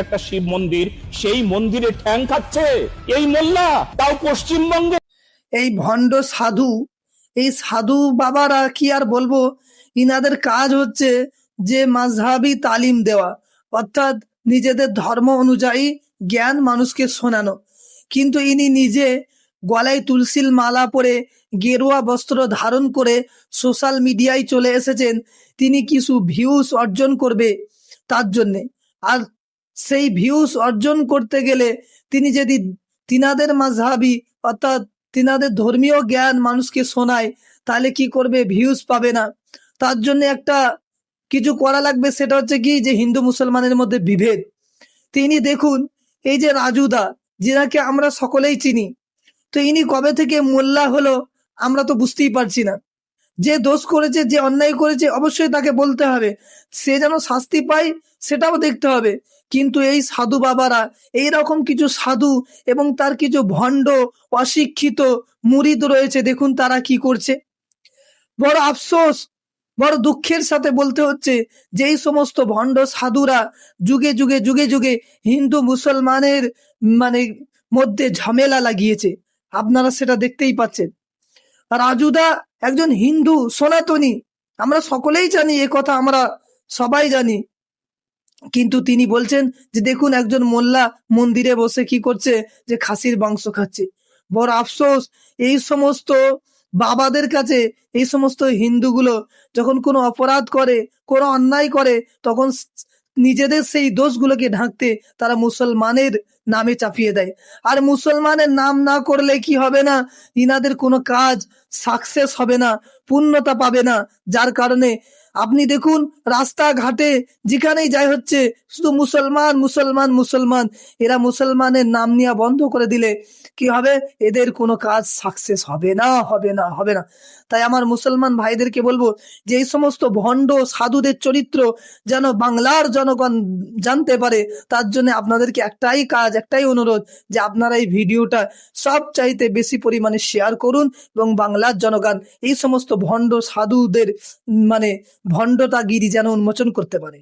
একটা শিব মন্দির, সেই মন্দিরে ঠ্যাং খাচ্ছে এই মোল্লা, তাও পশ্চিমবঙ্গে। এই ভণ্ড সাধু, এই সাধু বাবারা কি আর বলবো, ইনাদের কাজ হচ্ছে যে মাযহাবি তালিম দেওয়া, অর্থাৎ নিজেদের ধর্ম অনুযায়ী জ্ঞান মানুষকে শোনানো। কিন্তু ইনি নিজে গলায় তুলসীর মালা পরে গেরুয়া বস্ত্র ধারণ করে সোশ্যাল মিডিয়ায় চলে এসেছেন তিনি কিছু ভিউজ অর্জন করবে তার জন্যে। আর সেই ভিউজ অর্জন করতে গেলে তিনি যদি তিনাদের মাযহাবি অর্থাৎ তিনাদের ধর্মীয় জ্ঞান মানুষকে শোনায়, তাহলে কি করবে? ভিউজ পাবে না। তার জন্য একটা কিছু করা লাগবে, সেটা হচ্ছে কি যে হিন্দু মুসলমানের মধ্যে বিভেদ। তিনি দেখুন, এই যে রাজুদা, যিনাকে আমরা সকলেই চিনি, তো ইনি কবে থেকে মোল্লা হলো আমরা তো বুঝতেই পারছি না। যে দোষ করেছে, যে অন্যায় করেছে, অবশ্যই তাকে বলতে হবে, সে যেন শাস্তি পায় সেটাও দেখতে হবে। কিন্তু এই সাধু বাবারা, এই রকম কিছু সাধু এবং তার কিছু ভণ্ড অশিক্ষিত মুরিদ রয়েছে, দেখুন তারা কি করছে। বড় আফসোস, বড় দুঃখের সাথে বলতে হচ্ছে যে এই সমস্ত ভণ্ড সাধুরা যুগে যুগে যুগে যুগে হিন্দু মুসলমানের মানে মধ্যে ঝামেলা লাগিয়েছে। আপনারা সেটা দেখতেই পাচ্ছেন। রাজুদা একজন হিন্দু সনাতনী, আমরা সকলেই জানি, এ কথা আমরা সবাই জানি। কিন্তু তিনি বলছেন যে দেখুন একজন মোল্লা মন্দিরে বসে কি করছে, যে খাসির মাংস খাচ্ছে। বড় আফসোস, এই সমস্ত বাবাদের কাছে এই সমস্ত হিন্দুগুলো যখন কোনো অপরাধ করে, কোনো অন্যায় করে, তখন নিজেদের সেই দোষগুলোকে ঢাকতে তারা মুসলমানের নামে চাপিয়ে দেয়। আর মুসলমানের নাম না করলে কি হবে না, ইনাদের কোনো কাজ সাকসেস হবে না, পূর্ণতা পাবে না। যার কারণে আপনি দেখুন রাস্তাঘাটে যেখানেই যাই হচ্ছে শুধু মুসলমান মুসলমান মুসলমান। এরা মুসলমানের নাম নেওয়া বন্ধ করে দিলে কি হবে? এদের কোনো কাজ সাকসেস হবে না, হবে না, হবে না। তাই আমার মুসলমান ভাইদেরকে বলবো যে এই সমস্ত ভণ্ড সাধুদের চরিত্র যেন বাংলার জনগণ জানতে পারে, তার জন্য আপনাদেরকে একটাই কাজ, একটাই অনুরোধ, যে আপনারা এই ভিডিওটা সব চাইতে বেশি পরিমাণে শেয়ার করুন এবং বাংলার জনগণ এই সমস্ত ভণ্ড সাধুদের ভণ্ডতাগিরি যেন উন্মোচন করতে পারে।